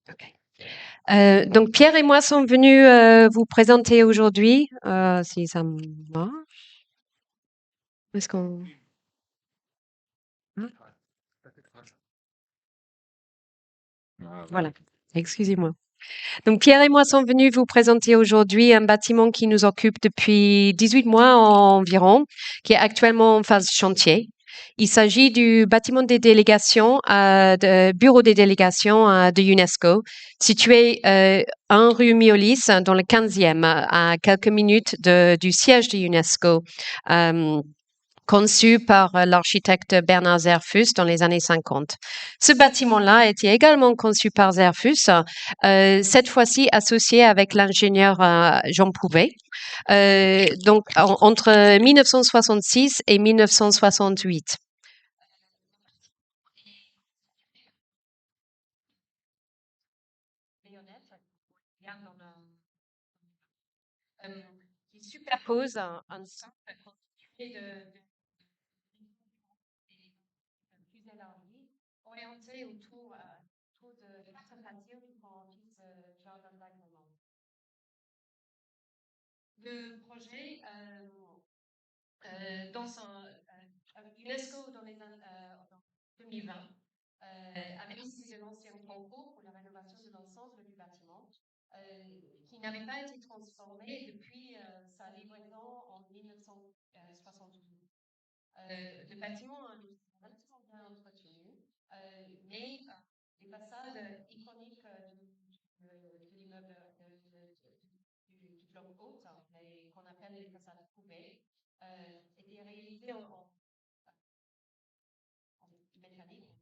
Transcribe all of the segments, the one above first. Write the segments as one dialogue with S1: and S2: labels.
S1: Ok. Donc Pierre et moi sommes venus vous présenter aujourd'hui, si ça marche. Est-ce qu'on... hein. Voilà. Excusez-moi. Donc Pierre et moi sommes venus vous présenter aujourd'hui un bâtiment qui nous occupe depuis 18 mois environ, qui est actuellement en phase chantier. Il s'agit du bâtiment des délégations, de bureau des délégations de UNESCO, situé 1 rue Miolis, dans le 15e, à quelques minutes du siège de UNESCO. Euh, Conçu par l'architecte Bernard Zerfus dans les années 50. Ce bâtiment-là a été également conçu par Zerfus, cette fois-ci associé avec l'ingénieur Jean Pouvet, donc entre 1966 et 1968. Qui superpose un socle constitué de plus élargi, orienté autour de quatre patios qui font office jardin d'agrément. Le projet, dans UNESCO dans les en 2020, avait décidé de lancer un concours pour la rénovation de l'ensemble du bâtiment, qui n'avait pas été transformé depuis sa livraison en 1972. Le bâtiment est relativement bien entretenu, mais les façades iconiques de l'immeuble du bloc haute, qu'on appelle les façades couvées, étaient réalisées en métallique.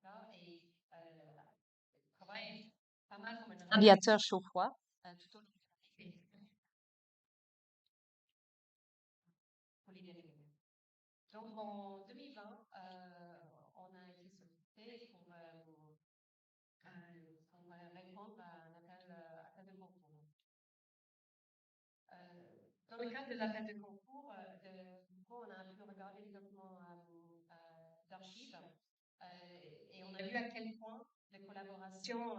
S1: Là, et travaille pas mal comme un radiateur chaud-froid tout au long de l'année pour les délégués. Donc en 2020, on a été sollicité pour répondre à un appel de concours. Dans le cadre de l'appel de concours, on a un peu regardé les documents d'archives et on a vu à quel point la collaboration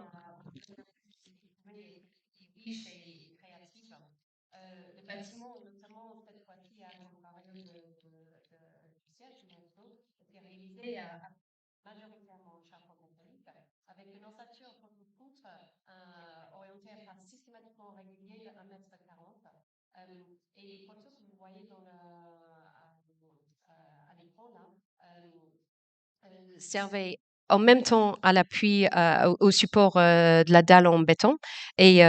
S1: est riche et créative. Le bâtiment, notamment cette fois-ci à l'intérieur du siège du métro, était réalisé majoritairement en charpente métallique, avec une ossature pour une poutre orientée à face systématiquement régulier de 1,40 m. Et les photos que vous voyez à l'écran là servaient en même temps à l'appui au support de la dalle en béton et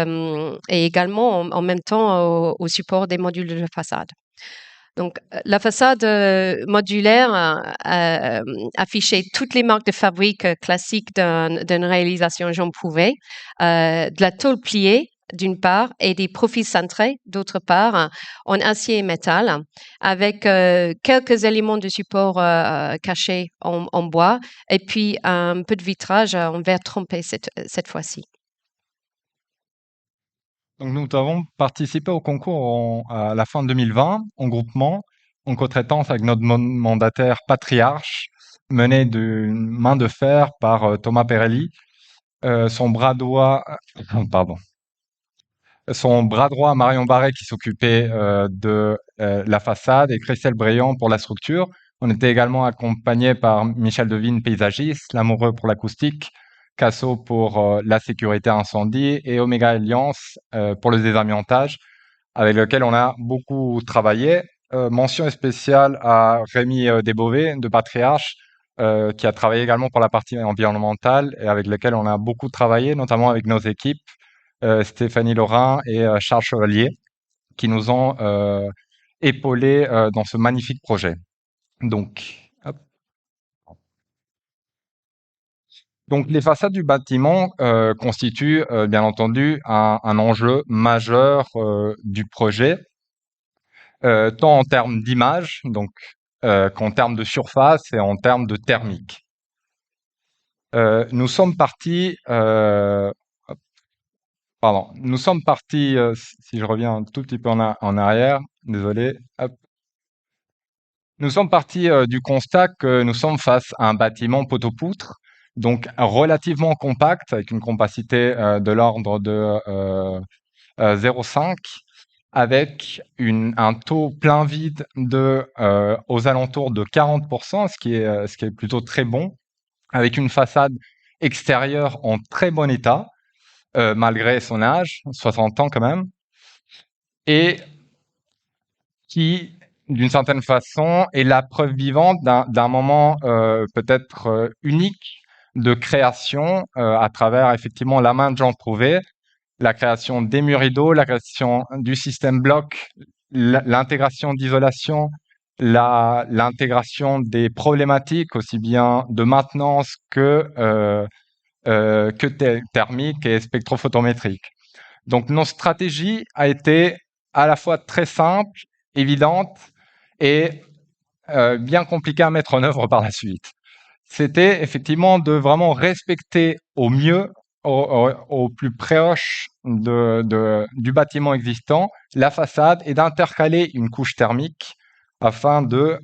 S1: également en même temps au support des modules de façade. Donc, la façade modulaire affichait toutes les marques de fabrique classiques d'une réalisation Jean Prouvé, de la tôle pliée d'une part et des profils cintrés d'autre part, en acier et métal, avec quelques éléments de support cachés en bois et puis un peu de vitrage en verre trempé cette fois-ci.
S2: Donc nous avons participé au concours à la fin 2020 en groupement, en co-traitance avec notre mandataire Patriarche, mené d'une main de fer par Thomas Perelli, son bras droit, pardon, son bras droit Marion Barret qui s'occupait de la façade et Christelle Briand pour la structure. On était également accompagné par Michel Devine, paysagiste, l'amoureux pour l'acoustique, Casso pour la sécurité incendie et Omega Alliance pour le désamiantage, avec lequel on a beaucoup travaillé. Mention spéciale à Rémi Desbové de Patriarche, qui a travaillé également pour la partie environnementale et avec lequel on a beaucoup travaillé, notamment avec nos équipes, Stéphanie Laurin et Charles Chevalier, qui nous ont épaulés dans ce magnifique projet. Donc, hop. Donc les façades du bâtiment constituent bien entendu un enjeu majeur du projet, tant en termes d'image, donc qu'en termes de surface et en termes de thermique. Nous sommes partis, pardon, nous sommes partis, si je reviens un tout petit peu en arrière, désolé, hop. Nous sommes partis du constat que nous sommes face à un bâtiment poteau-poutre donc relativement compact, avec une compacité de l'ordre de 0,5, avec un taux plein vide aux alentours de 40%, ce qui est plutôt très bon, avec une façade extérieure en très bon état, malgré son âge, 60 ans quand même, et qui, d'une certaine façon, est la preuve vivante d'un moment peut-être unique de création à travers effectivement la main de Jean Prouvé, la création des murs rideaux, la création du système bloc, l'intégration d'isolation, l'intégration des problématiques aussi bien de maintenance que thermique et spectrophotométrique. Donc, notre stratégie a été à la fois très simple, évidente et bien compliquée à mettre en œuvre par la suite. C'était effectivement de vraiment respecter au mieux, au plus proche du bâtiment existant, la façade et d'intercaler une couche thermique afin de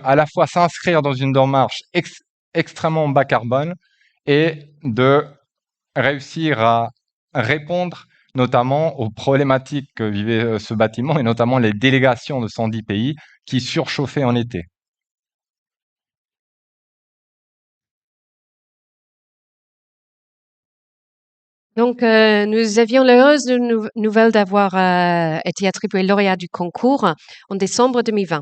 S2: à la fois s'inscrire dans une démarche extrêmement bas carbone et de réussir à répondre notamment aux problématiques que vivait ce bâtiment et notamment les délégations de 110 pays qui surchauffaient en été.
S1: Donc, nous avions l'heureuse nouvelle d'avoir été attribué lauréat du concours en décembre 2020.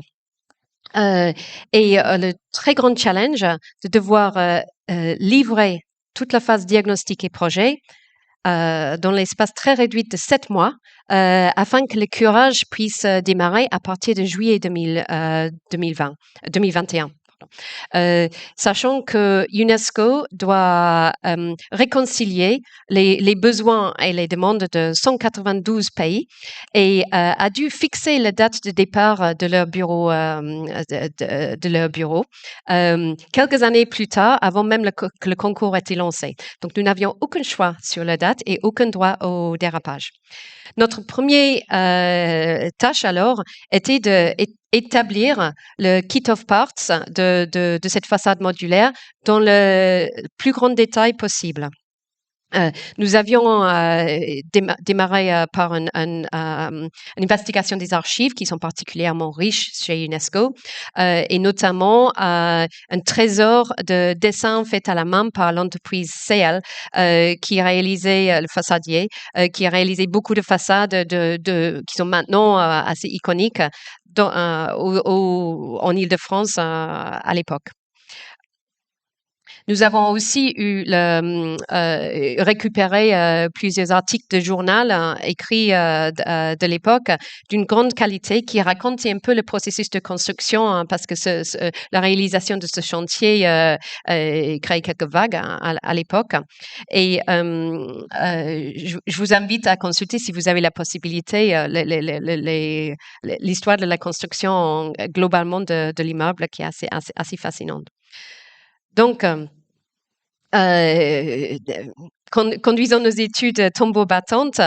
S1: Le très grand challenge de devoir livrer toute la phase diagnostic et projet dans l'espace très réduit de 7 mois afin que le curage puisse démarrer à partir de juillet 2021. Sachant que UNESCO doit réconcilier les besoins et les demandes de 192 pays et a dû fixer la date de départ de leur bureau, quelques années plus tard, avant même que le concours ait été lancé. Donc, nous n'avions aucun choix sur la date et aucun droit au dérapage. Notre première tâche alors était d'établir le kit of parts de cette façade modulaire dans le plus grand détail possible. Nous avions démarré par une investigation des archives qui sont particulièrement riches chez UNESCO et notamment un trésor de dessins faits à la main par l'entreprise CL qui réalisait le façadier, qui a réalisé beaucoup de façades qui sont maintenant assez iconiques en Île-de-France à l'époque. Nous avons aussi récupéré plusieurs articles de journal écrits de l'époque d'une grande qualité qui racontaient un peu le processus de construction parce que la réalisation de ce chantier crée quelques vagues à l'époque. Et je vous invite à consulter si vous avez la possibilité l'histoire de la construction globalement de l'immeuble qui est assez fascinante. Donc, conduisant nos études tombeau-battantes,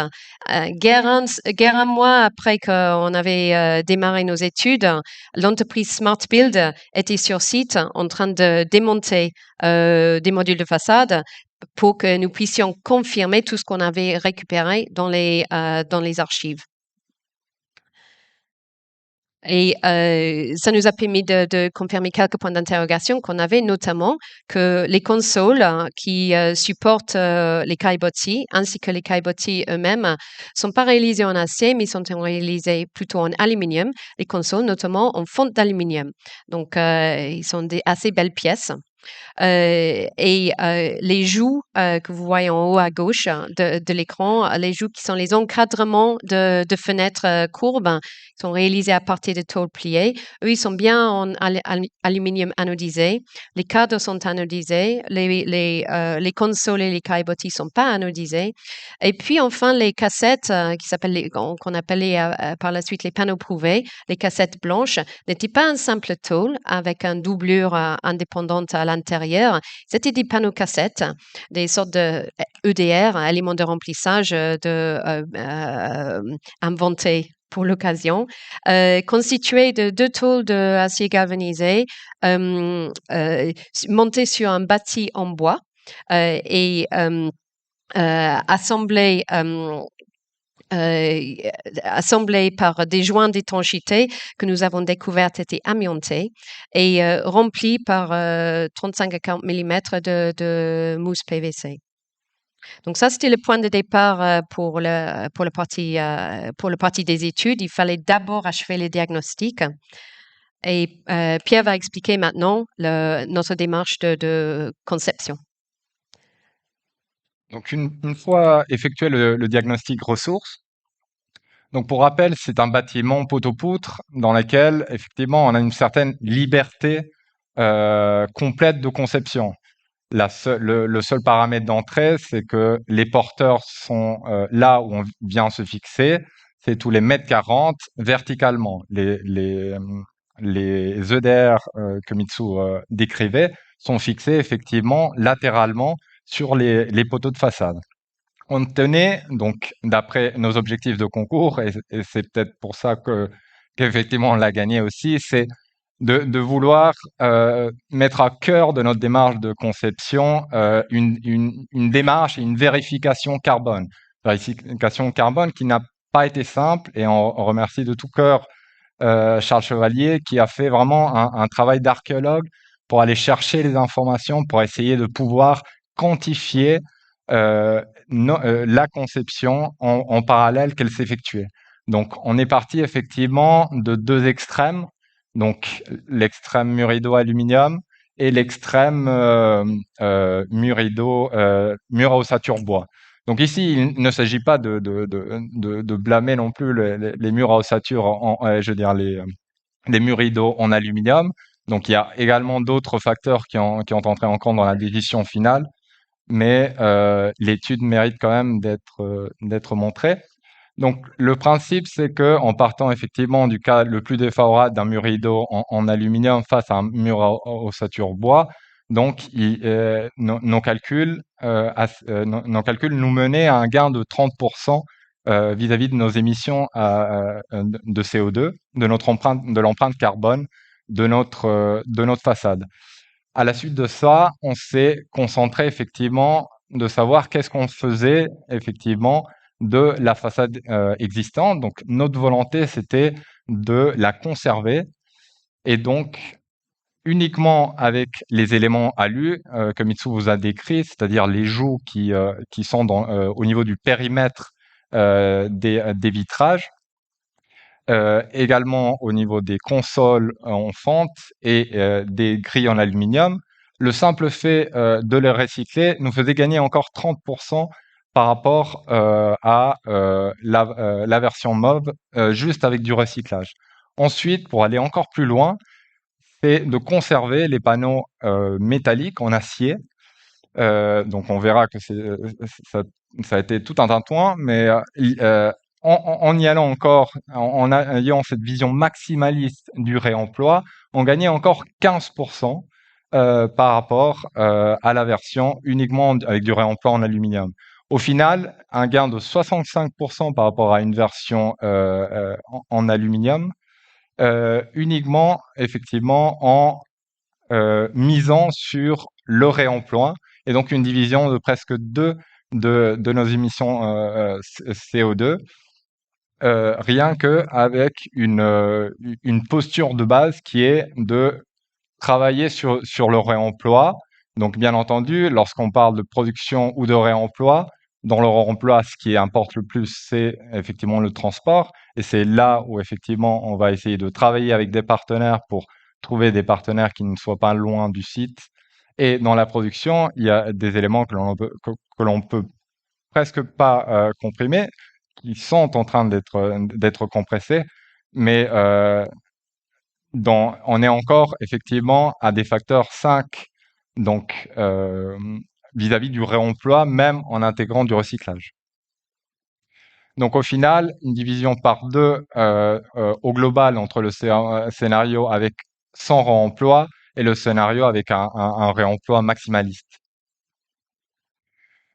S1: guère un mois après qu'on avait démarré nos études, l'entreprise Smart Build était sur site en train de démonter des modules de façade pour que nous puissions confirmer tout ce qu'on avait récupéré dans les archives. Et ça nous a permis de confirmer quelques points d'interrogation qu'on avait, notamment que les consoles qui supportent les caillebotis ainsi que les caillebotis eux-mêmes sont pas réalisées en acier, mais sont réalisées plutôt en aluminium. Les consoles, notamment en fonte d'aluminium. Donc, ils sont des assez belles pièces. Les joues que vous voyez en haut à gauche de l'écran, les joues qui sont les encadrements de fenêtres courbes, sont réalisés à partir de tôles pliées. Eux, ils sont bien en aluminium anodisé. Les cadres sont anodisés. Les consoles et les caillebotis sont pas anodisés. Et puis enfin les cassettes qu'on appelait par la suite les panneaux prouvés, les cassettes blanches, n'étaient pas un simple tôle avec une doublure indépendante à l'intérieur. C'était des panneaux cassettes, des sortes de EDR, éléments de remplissage inventés pour l'occasion, constitué de 2 tôles d'acier galvanisé, montées sur un bâti en bois, et assemblées, euh, assemblées par des joints d'étanchéité que nous avons découverts étaient amiantés et remplis par 35 à 40 mm de mousse PVC. Donc ça, c'était le point de départ pour la partie des études. Il fallait d'abord achever les diagnostics. Et Pierre va expliquer maintenant notre démarche de conception.
S2: Donc, une fois effectué le diagnostic ressources, donc pour rappel, c'est un bâtiment poteau-poutre dans lequel, effectivement, on a une certaine liberté complète de conception. Le seul paramètre d'entrée, c'est que les porteurs sont là où on vient se fixer, c'est tous les mètres 40 verticalement. Les EDR que Mitsu décrivait sont fixés effectivement latéralement sur les poteaux de façade. On tenait donc, d'après nos objectifs de concours, et c'est peut-être pour ça qu'effectivement on l'a gagné aussi, c'est de vouloir mettre à cœur de notre démarche de conception une démarche et une vérification carbone. Vérification carbone qui n'a pas été simple, et on remercie de tout cœur Charles Chevalier, qui a fait vraiment un travail d'archéologue pour aller chercher les informations, pour essayer de pouvoir quantifier la conception en parallèle qu'elle s'effectuait. Donc, on est parti effectivement de 2 extrêmes, donc l'extrême murido-aluminium et l'extrême mur à ossature bois. Donc ici, il ne s'agit pas de blâmer non plus les murs à ossature, je veux dire les muridos en aluminium. Donc il y a également d'autres facteurs qui ont entré en compte dans la décision finale, mais l'étude mérite quand même d'être montrée. Donc le principe, c'est que en partant effectivement du cas le plus défavorable d'un murido en aluminium face à un mur à ossature bois, donc nos calculs nous menaient à un gain de 30% vis-à-vis de nos émissions de CO2, de l'empreinte carbone de notre façade. À la suite de ça, on s'est concentré effectivement de savoir qu'est-ce qu'on faisait effectivement de la façade existante. Donc notre volonté, c'était de la conserver, et donc uniquement avec les éléments alu que Mitsu vous a décrit, c'est-à-dire les joues qui sont au niveau du périmètre des vitrages, également au niveau des consoles en fonte et des grilles en aluminium. Le simple fait de les recycler nous faisait gagner encore 30% par rapport à la version mauve, juste avec du recyclage. Ensuite, pour aller encore plus loin, c'est de conserver les panneaux métalliques en acier. Donc on verra que ça, ça a été tout un tintouin, mais en y allant encore, en ayant cette vision maximaliste du réemploi, on gagnait encore 15% par rapport à la version uniquement avec du réemploi en aluminium. Au final, un gain de 65% par rapport à une version en aluminium, uniquement effectivement en misant sur le réemploi, et donc une division de presque 2 de nos émissions CO2, rien qu'avec une posture de base qui est de travailler sur le réemploi. Donc bien entendu, lorsqu'on parle de production ou de réemploi, dans le réemploi, ce qui importe le plus, c'est effectivement le transport, et c'est là où effectivement on va essayer de travailler avec des partenaires pour trouver des partenaires qui ne soient pas loin du site. Et dans la production, il y a des éléments que l'on peut presque pas comprimer, qui sont en train d'être compressés, mais on est encore effectivement à des facteurs 5, donc vis-à-vis du réemploi, même en intégrant du recyclage. Donc au final, une division par 2 au global entre le scénario avec sans réemploi et le scénario avec un réemploi maximaliste.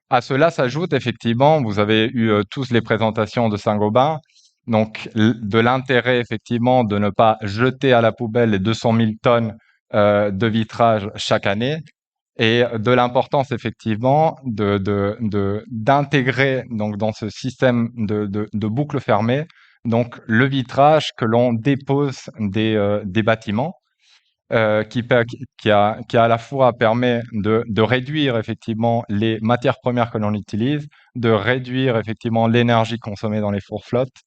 S2: À cela s'ajoute effectivement, vous avez eu tous les présentations de Saint-Gobain, Donc, de l'intérêt effectivement de ne pas jeter à la poubelle les 200 000 tonnes de vitrage chaque année, et de l'importance effectivement d'intégrer donc dans ce système de boucle fermée donc le vitrage que l'on dépose des bâtiments, qui à la fois permet de réduire effectivement les matières premières que l'on utilise, de réduire effectivement l'énergie consommée dans les fours flottes,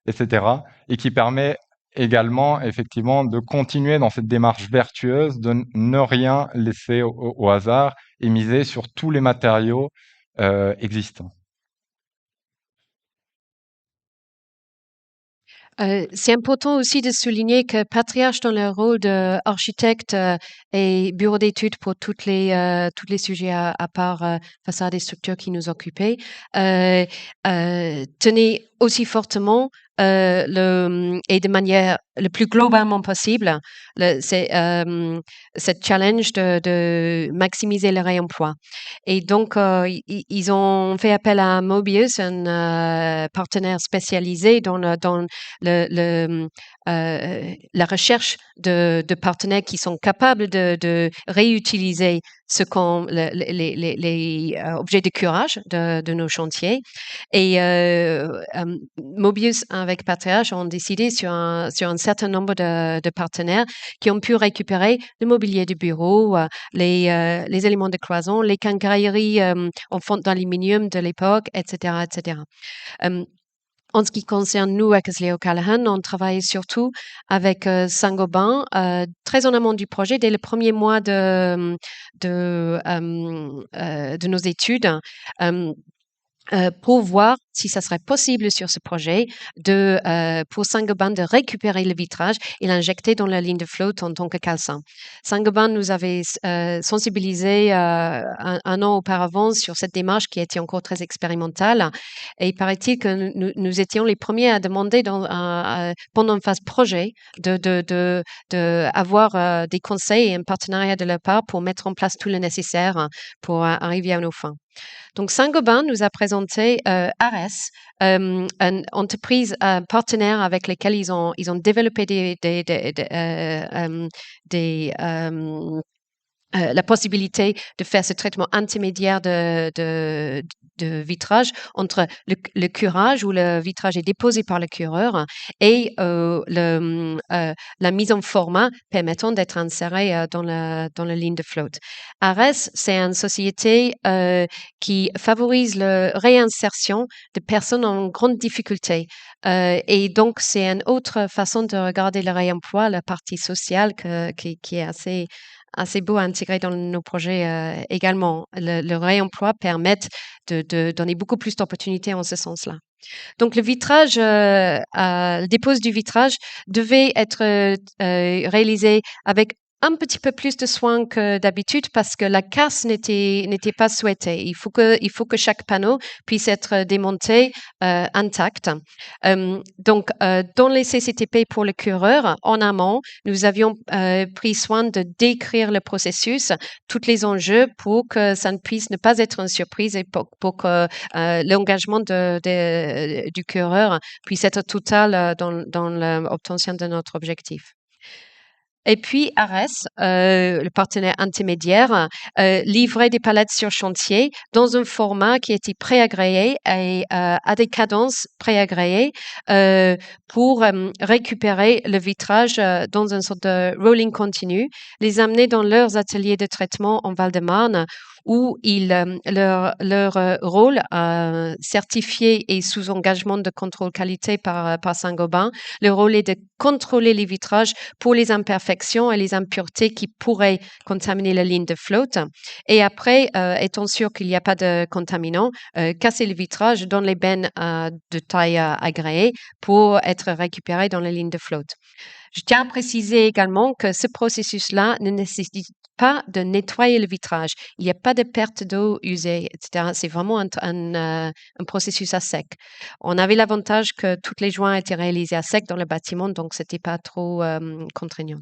S2: etc. Et qui permet également effectivement de continuer dans cette démarche vertueuse de ne rien laisser au hasard et miser sur tous les matériaux existants.
S1: C'est important aussi de souligner que Patriarche, dans leur rôle d'architecte et bureau d'études pour tous les sujets à part façade et structures qui nous occupaient, tenait aussi fortement et de manière le plus globalement possible cette challenge de maximiser le réemploi. Et donc, ils ont fait appel à Mobius, un partenaire spécialisé dans la recherche de partenaires qui sont capables de réutiliser les objets de curage de nos chantiers. Et Mobius avec Patriarche ont décidé sur un certain nombre de partenaires qui ont pu récupérer le mobilier du bureau, les éléments de cloison, les quincailleries en fonte d'aluminium de l'époque, etc., etc. Euh, En ce qui concerne nous, à Kesley O'Callaghan, on travaille surtout avec Saint-Gobain, très en amont du projet, dès le premier mois de nos études. Euh, pour voir si ça serait possible sur ce projet pour Saint-Gobain de récupérer le vitrage et l'injecter dans la ligne de flotte en tant que calcin. Saint-Gobain nous avait sensibilisé un an auparavant sur cette démarche qui était encore très expérimentale. Et il paraît-il que nous étions les premiers à demander pendant une phase projet de avoir des conseils et un partenariat de leur part pour mettre en place tout le nécessaire pour arriver à nos fins. Donc, Saint-Gobain nous a présenté Ares, une entreprise partenaire avec laquelle ils ont développé la possibilité de faire ce traitement intermédiaire de vitrage entre le curage où le vitrage est déposé par le cureur et la mise en format permettant d'être inséré dans la ligne de flotte. Ares, c'est une société qui favorise la réinsertion de personnes en grande difficulté. Et donc, c'est une autre façon de regarder le réemploi, la partie sociale qui est assez beau à intégrer dans nos projets également. Le réemploi permet de donner beaucoup plus d'opportunités en ce sens-là. Donc le vitrage, le dépose du vitrage devait être réalisé avec un petit peu plus de soin que d'habitude parce que la casse n'était pas souhaitée. Il faut que chaque panneau puisse être démonté intact. Dans les CCTP pour le cureur, en amont, nous avions pris soin de décrire le processus, tous les enjeux pour que ça ne puisse ne pas être une surprise et pour que l'engagement du cureur puisse être total dans l'obtention de notre objectif. Et puis, Ares, le partenaire intermédiaire, livrait des palettes sur chantier dans un format qui était préagréé et à des cadences préagréées pour récupérer le vitrage dans une sorte de rolling continu, les amener dans leurs ateliers de traitement en Val-de-Marne où leur rôle certifié et sous engagement de contrôle qualité par Saint-Gobain, le rôle est de contrôler les vitrages pour les imperfections et les impuretés qui pourraient contaminer la ligne de flotte. Et après, étant sûr qu'il n'y a pas de contaminants, casser le vitrage dans les bennes de taille agréée pour être récupéré dans la ligne de flotte. Je tiens à préciser également que ce processus-là ne nécessite pas de nettoyer le vitrage. Il n'y a pas de perte d'eau usée, etc. C'est vraiment un processus à sec. On avait l'avantage que toutes les joints étaient réalisés à sec dans le bâtiment, donc c'était pas trop contraignant.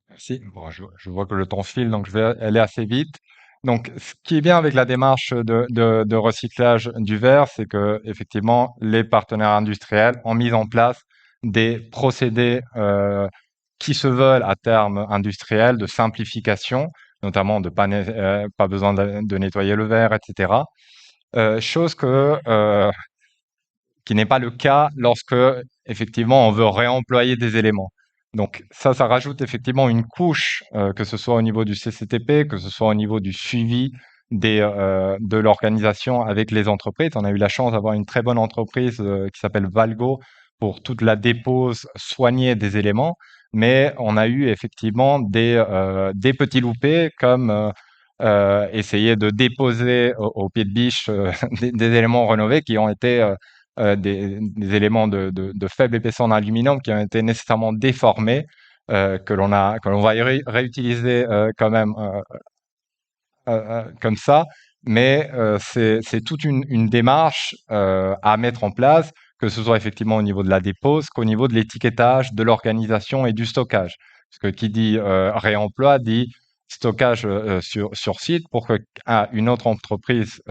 S2: Merci. Bon, je vois que le temps file, donc je vais aller assez vite. Donc, ce qui est bien avec la démarche de recyclage du verre, c'est que effectivement, les partenaires industriels ont mis en place des procédés qui se veulent à terme industriels de simplification, notamment de pas besoin de nettoyer le verre, etc. Chose qui n'est pas le cas lorsque effectivement on veut réemployer des éléments. Donc ça rajoute effectivement une couche, que ce soit au niveau du CCTP, que ce soit au niveau du suivi de l'organisation avec les entreprises. On a eu la chance d'avoir une très bonne entreprise qui s'appelle Valgo pour toute la dépose soignée des éléments, mais on a eu effectivement des petits loupés comme essayer de déposer au pied de biche des éléments rénovés qui ont été des éléments de faible épaisseur en aluminium qui ont été nécessairement déformés, que l'on va réutiliser quand même comme ça, mais c'est toute une démarche à mettre en place, que ce soit effectivement au niveau de la dépose, qu'au niveau de l'étiquetage, de l'organisation et du stockage. Parce que qui dit réemploi dit stockage sur site pour que une autre entreprise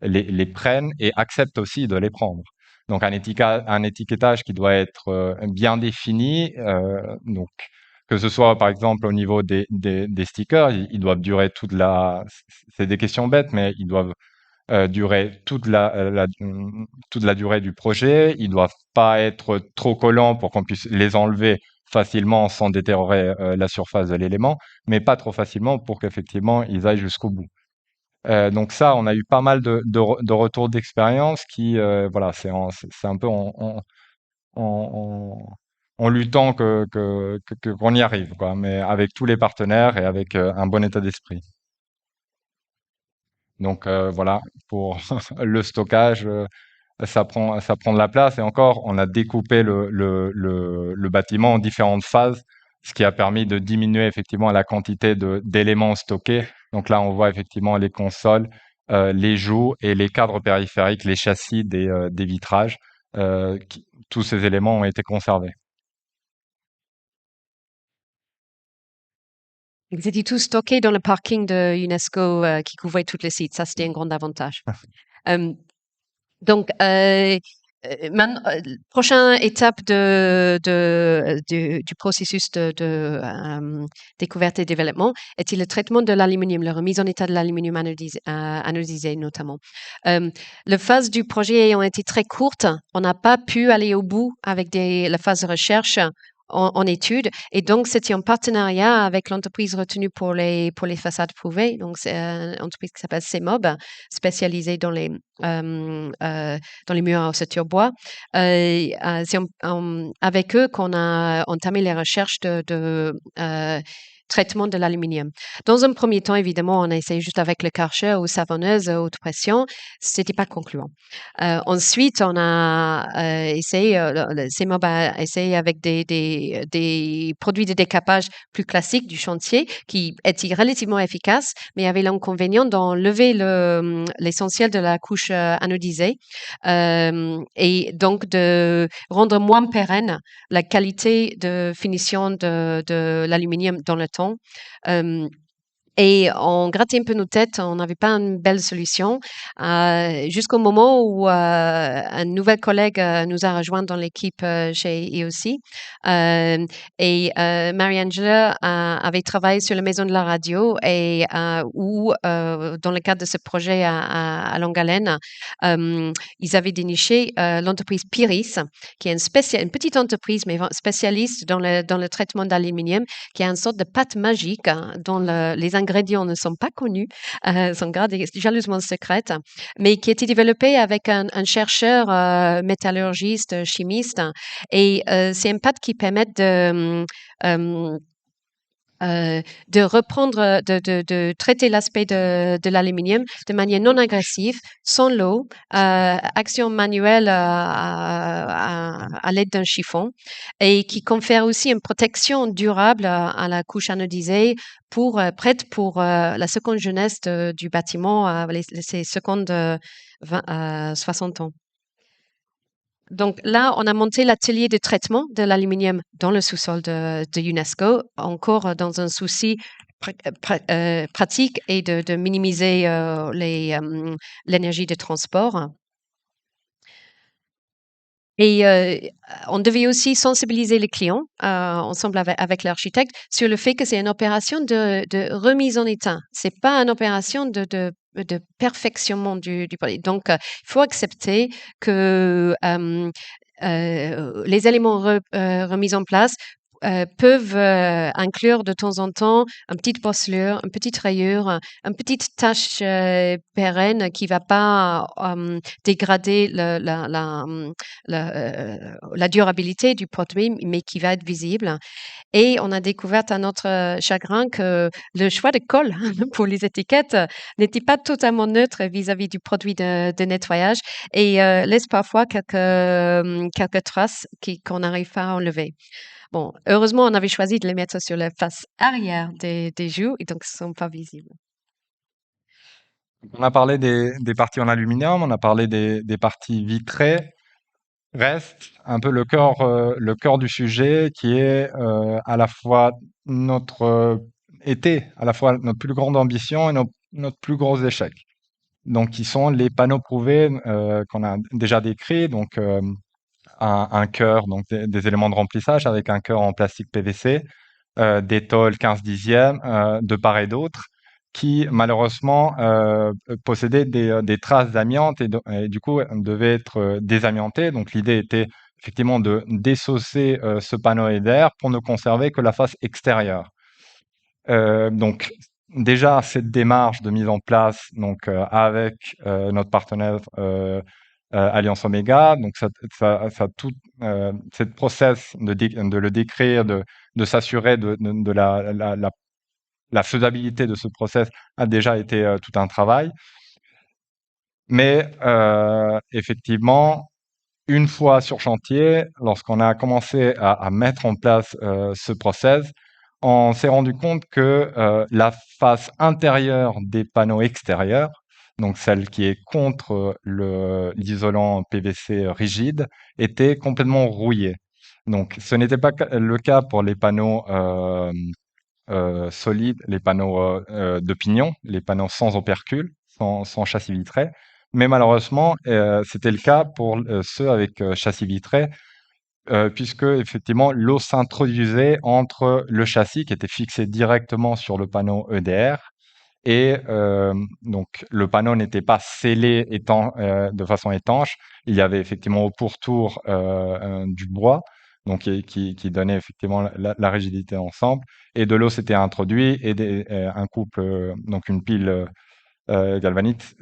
S2: les prennent et acceptent aussi de les prendre. Donc un étiquetage qui doit être bien défini, donc que ce soit par exemple au niveau des stickers, ils doivent durer c'est des questions bêtes, mais ils doivent durer toute la durée du projet. Ils doivent pas être trop collants pour qu'on puisse les enlever facilement sans détériorer la surface de l'élément, mais pas trop facilement pour qu'effectivement ils aillent jusqu'au bout. Donc ça, on a eu pas mal de retours d'expérience qui, voilà, c'est un peu en, en luttant qu'on y arrive, quoi, mais avec tous les partenaires et avec un bon état d'esprit. Donc voilà, pour le stockage, ça prend de la place. Et encore, on a découpé le bâtiment en différentes phases, ce qui a permis de diminuer effectivement la quantité d'éléments stockés. Donc là, on voit effectivement les consoles, les joues et les cadres périphériques, les châssis des vitrages. Tous ces éléments ont été conservés.
S1: Ils étaient tous stockés dans le parking de UNESCO qui couvrait tous les sites. Ça, c'était un grand avantage. Euh, donc, prochaine étape du processus de découverte et développement était le traitement de l'aluminium, la remise en état de l'aluminium anodisé notamment. Les phases du projet ayant été très courtes, on n'a pas pu aller au bout avec la phase de recherche en études. Et donc, c'était en partenariat avec l'entreprise retenue pour les façades prouvées. Donc, c'est une entreprise qui s'appelle CEMOB, spécialisée dans les murs à ossature bois. C'est avec eux qu'on a entamé les recherches de traitement de l'aluminium. Dans un premier temps, évidemment, on a essayé juste avec le Karcher ou savonneuse haute pression. C'était pas concluant. Ensuite, on a essayé, CEMOB a essayé avec des produits de décapage plus classiques du chantier qui étaient relativement efficaces, mais avaient l'inconvénient d'enlever l'essentiel de la couche anodisée et donc de rendre moins pérenne la qualité de finition de l'aluminium dans le temps. Et on grattait un peu nos têtes, on n'avait pas une belle solution, jusqu'au moment où un nouvel collègue nous a rejoint dans l'équipe chez EOC. Et Marie-Angela avait travaillé sur la maison de la radio et où, dans le cadre de ce projet à Longue Haleine, ils avaient déniché l'entreprise Piris, qui est une petite entreprise, mais spécialiste dans le traitement d'aluminium, qui a une sorte de pâte magique dont les ingrédients ne sont pas connus, sont gardés jalousement secrètes, mais qui a été développée avec un chercheur métallurgiste, chimiste. Et c'est une pâte qui permet de reprendre, de traiter l'aspect de l'aluminium de manière non agressive, sans l'eau, action manuelle à l'aide d'un chiffon, et qui confère aussi une protection durable à la couche anodisée prête pour la seconde jeunesse du bâtiment, ses secondes 60 ans. Donc là, on a monté l'atelier de traitement de l'aluminium dans le sous-sol de UNESCO, encore dans un souci pratique et de minimiser l'énergie de transport. Et on devait aussi sensibiliser les clients, ensemble avec l'architecte, sur le fait que c'est une opération de remise en état. C'est pas une opération de perfectionnement du produit. Donc, il faut accepter que les éléments remis en place peuvent inclure de temps en temps une petite bosselure, une petite rayure, une petite tache pérenne qui va pas dégrader la durabilité du produit, mais qui va être visible. Et on a découvert à notre chagrin que le choix de colle pour les étiquettes n'était pas totalement neutre vis-à-vis du produit de nettoyage et laisse parfois quelques traces qu'on n'arrive pas à enlever. Bon, heureusement, on avait choisi de les mettre sur la face arrière des joues et donc ils ne sont pas visibles.
S2: On a parlé des parties en aluminium, on a parlé des parties vitrées. Reste un peu le cœur du sujet qui est à la fois était à la fois notre plus grande ambition et notre plus gros échec. Donc, qui sont les panneaux prouvés qu'on a déjà décrits. Donc, un cœur, donc des éléments de remplissage avec un cœur en plastique PVC, des tôles 15 dixièmes de part et d'autre, qui malheureusement possédaient des traces d'amiante et du coup devaient être désamiantés. Donc l'idée était effectivement de désosser ce panneau d'air pour ne conserver que la face extérieure. Donc déjà cette démarche de mise en place donc avec notre partenaire Alliance Omega, donc ça tout cette process de le décrire, de s'assurer de la faisabilité de ce process a déjà été tout un travail. Mais effectivement, une fois sur chantier, lorsqu'on a commencé à mettre en place ce process, on s'est rendu compte que la face intérieure des panneaux extérieurs, donc celle qui est contre l'isolant PVC rigide, était complètement rouillée. Donc ce n'était pas le cas pour les panneaux solides, les panneaux de pignon, les panneaux sans opercule, sans châssis vitré. Mais malheureusement, c'était le cas pour ceux avec châssis vitré, puisque effectivement l'eau s'introduisait entre le châssis qui était fixé directement sur le panneau EDR et donc le panneau n'était pas scellé de façon étanche. Il y avait effectivement au pourtour du bois, donc qui donnait effectivement la rigidité ensemble. Et de l'eau s'était introduit et un couple, donc une pile galvanite,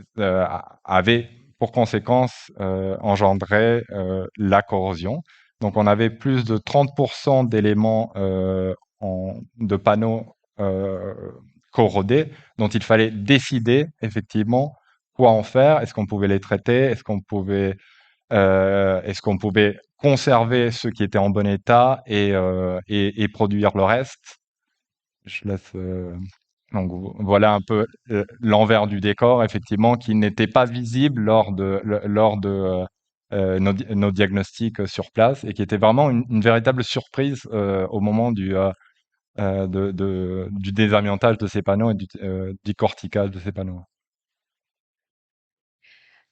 S2: avait pour conséquence engendré la corrosion. Donc on avait plus de 30% d'éléments de panneaux corrodés dont il fallait décider effectivement quoi en faire. Est-ce qu'on pouvait les traiter? Est-ce qu'on pouvait conserver ceux qui étaient en bon état et produire le reste? Je laisse. Donc voilà un peu l'envers du décor, effectivement, qui n'était pas visible lors de nos diagnostics sur place et qui était vraiment une véritable surprise au moment du désamiantage de ces panneaux et du décortiquage de ces panneaux.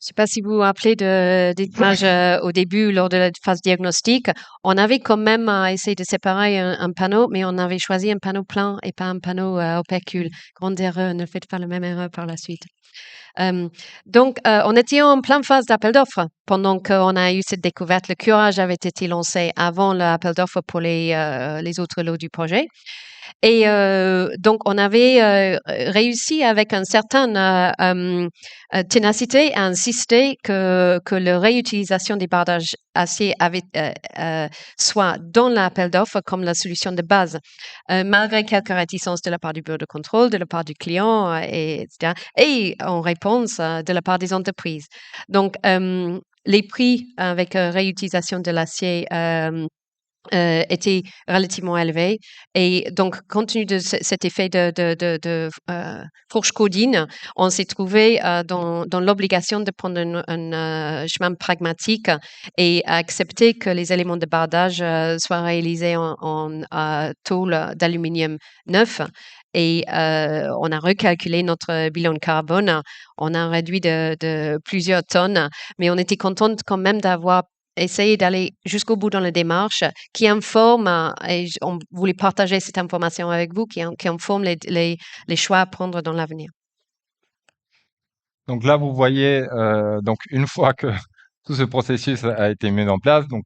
S1: Je ne sais pas si vous vous rappelez des images au début, lors de la phase diagnostique. On avait quand même essayé de séparer un panneau, mais on avait choisi un panneau plein et pas un panneau opacule. Grande erreur, ne faites pas la même erreur par la suite. Donc, on était en pleine phase d'appel d'offres pendant qu'on a eu cette découverte. Le curage avait été lancé avant l'appel d'offres pour les autres lots du projet. Et donc, on avait réussi avec une certaine ténacité à insister que la réutilisation des bardages acier soit dans l'appel d'offres comme la solution de base, malgré quelques réticences de la part du bureau de contrôle, de la part du client, etc. Et en réponse de la part des entreprises. Donc, les prix avec réutilisation de l'acier était relativement élevé. Et donc, compte tenu de cet effet de fourche codine, on s'est trouvé dans l'obligation de prendre un chemin pragmatique et accepter que les éléments de bardage soient réalisés en tôle d'aluminium neuf. Et on a recalculé notre bilan de carbone. On a réduit de plusieurs tonnes, mais on était contente quand même d'avoir essayé d'aller jusqu'au bout dans la démarche qui informe, et on voulait partager cette information avec vous, qui informe les choix à prendre dans l'avenir.
S2: Donc là, vous voyez, donc une fois que tout ce processus a été mis en place, donc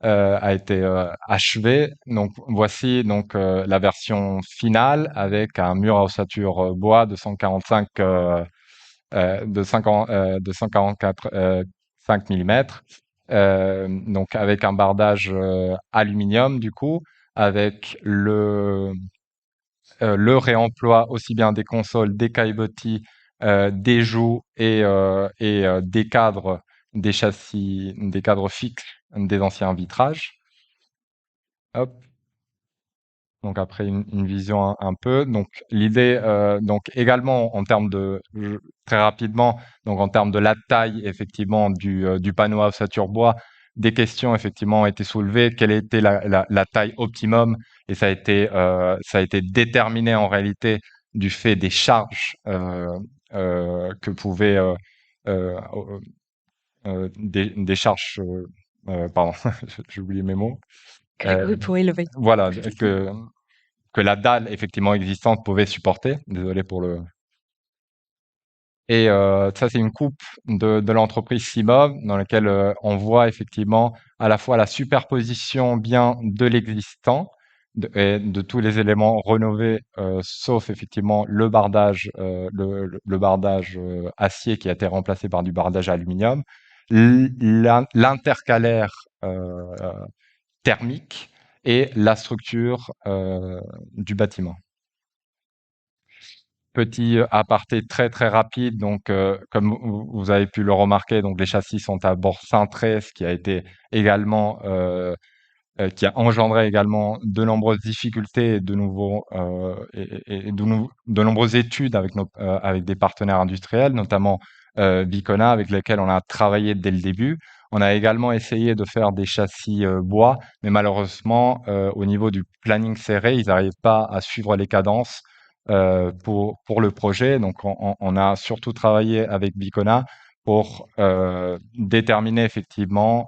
S2: a été achevé. Donc voici donc la version finale avec un mur à ossature bois de 145 de 144 5 mm. Donc avec un bardage aluminium du coup, avec le réemploi aussi bien des consoles, des caillebotis, des joues et des cadres, des châssis, des cadres fixes des anciens vitrages. Hop. Donc après une vision un peu. Donc l'idée, donc également en termes très rapidement, donc en termes de la taille effectivement du panneau à ossature bois, des questions effectivement ont été soulevées. Quelle était la taille optimum? Et ça a été déterminé en réalité du fait des charges que pouvaient euh, des charges. Pardon, j'ai oublié mes mots.
S1: Pour élever.
S2: Voilà, que la dalle effectivement existante pouvait supporter. Désolé pour le. Et ça, c'est une coupe de l'entreprise Simov dans laquelle on voit effectivement à la fois la superposition bien de l'existant et de tous les éléments rénovés, sauf effectivement le bardage, le bardage acier qui a été remplacé par du bardage aluminium, l'intercalaire thermique et la structure du bâtiment. Petit aparté très très rapide, donc comme vous avez pu le remarquer, donc les châssis sont à bord cintré, ce qui a été également qui a engendré également de nombreuses difficultés et de nouveaux et de nombreuses études avec avec des partenaires industriels, notamment Vicona, avec lesquels on a travaillé dès le début. On a également essayé de faire des châssis bois, mais malheureusement, au niveau du planning serré, ils n'arrivent pas à suivre les cadences pour le projet. Donc, on a surtout travaillé avec Vicona pour déterminer effectivement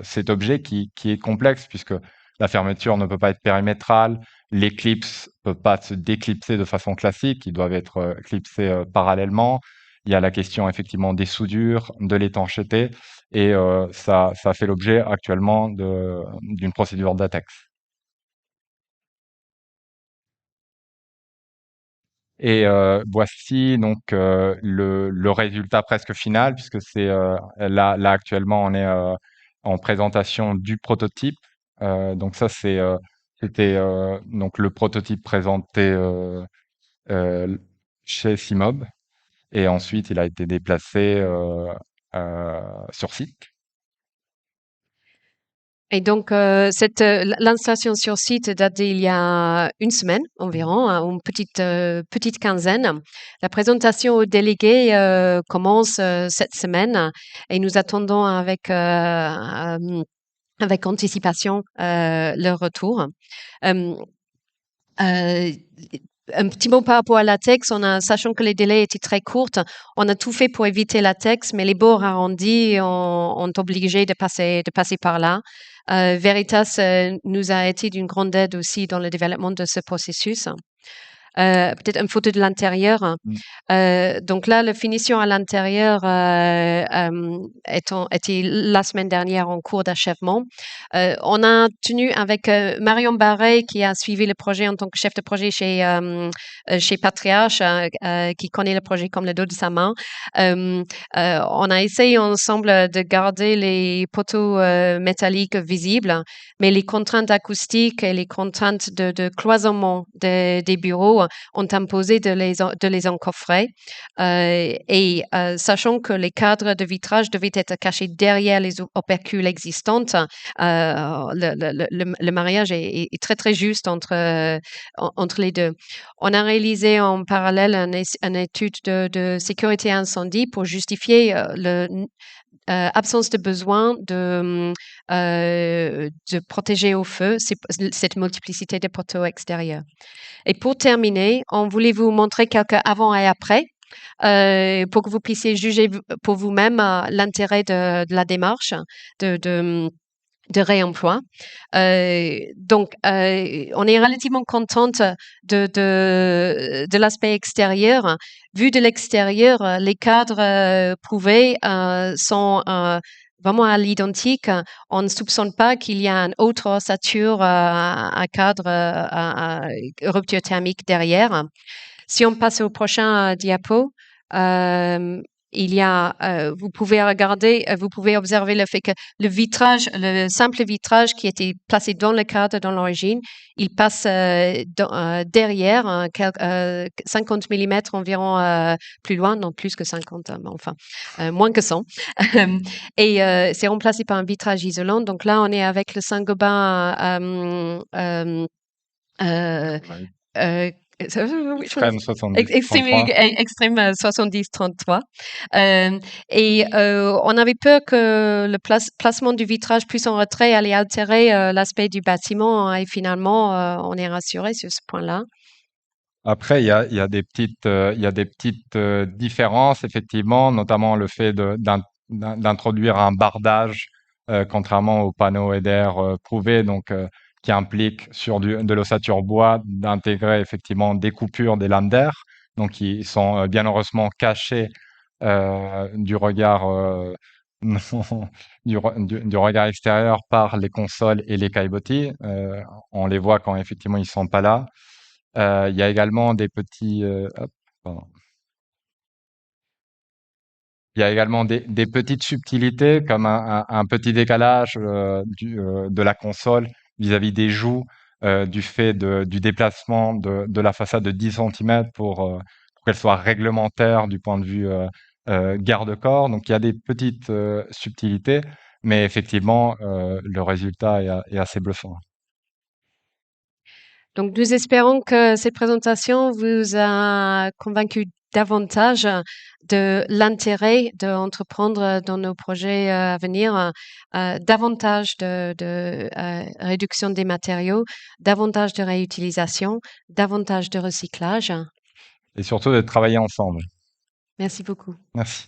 S2: cet objet qui est complexe puisque la fermeture ne peut pas être périmétrale, l'éclipse ne peut pas se déclipser de façon classique, ils doivent être clipsés parallèlement. Il y a la question effectivement des soudures, de l'étanchéité, et ça fait l'objet actuellement d'une procédure d'ATEX. Et voici donc le résultat presque final, puisque c'est là actuellement on est en présentation du prototype. Donc ça c'était donc le prototype présenté euh, chez Simob, et ensuite il a été déplacé sur site.
S1: Et donc, l'installation sur site date d'il y a une semaine environ, hein, une petite quinzaine. La présentation aux délégués commence cette semaine et nous attendons avec anticipation leur retour. Euh, euh, un petit mot par rapport à la latex, sachant que les délais étaient très courts, on a tout fait pour éviter la latex, mais les bords arrondis ont obligé de passer par là. Veritas nous a été d'une grande aide aussi dans le développement de ce processus. Peut-être une photo de l'intérieur. Donc là, la finition à l'intérieur était la semaine dernière en cours d'achèvement. On a tenu avec Marion Barret, qui a suivi le projet en tant que chef de projet chez Patriarche, qui connaît le projet comme le dos de sa main. On a essayé ensemble de garder les poteaux métalliques visibles, mais les contraintes acoustiques et les contraintes de cloisonnement des bureaux ont imposé de les encoffrer. Sachant que les cadres de vitrage devaient être cachés derrière les opercules existantes, le mariage est très très juste entre les deux. On a réalisé en parallèle une étude de sécurité incendie pour justifier l'absence de besoin de protéger au feu cette multiplicité de poteaux extérieurs. Et pour terminer, on voulait vous montrer quelques avant et après pour que vous puissiez juger pour vous-même l'intérêt de la démarche de réemploi. On est relativement contente de l'aspect extérieur. Vu de l'extérieur, les cadres prouvés sont vraiment à l'identique. On ne soupçonne pas qu'il y a une autre ossature à cadre à rupture thermique derrière. Si on passe au prochain diapo, il y a, vous pouvez regarder, vous pouvez observer le fait que le simple vitrage qui était placé dans le cadre dans l'origine, il passe derrière 50 millimètres environ plus loin, non plus que 50, mais enfin moins que 100. Et c'est remplacé par un vitrage isolant. Donc là, on est avec le Saint-Gobain
S2: Ouais.
S1: euh,
S2: Extrême
S1: Extrême,
S2: 70-33.
S1: extrême 70-33. On avait peur que le placement du vitrage plus en retrait allait altérer l'aspect du bâtiment, hein, et finalement, on est rassuré sur ce point-là.
S2: Après, il y a des petites différences, effectivement, notamment le fait d'introduire un bardage, contrairement aux panneaux EDR prouvés, donc qui implique sur de l'ossature bois d'intégrer effectivement des coupures, des lames d'air, donc qui sont bien heureusement cachées du regard non, du regard extérieur par les consoles et les caillebotis. On les voit quand effectivement ils sont pas là. Il y a également des petits, hop, pardon. Il y a également des petites subtilités comme un petit décalage de la console vis-à-vis des joues du fait du déplacement de la façade de 10 centimètres pour qu'elle soit réglementaire du point de vue garde-corps. Donc il y a des petites subtilités, mais effectivement le résultat est assez bluffant.
S1: Donc, nous espérons que cette présentation vous a convaincu davantage de l'intérêt d'entreprendre dans nos projets à venir, davantage de réduction des matériaux, davantage de réutilisation, davantage de recyclage.
S2: Et surtout de travailler ensemble.
S1: Merci beaucoup.
S2: Merci.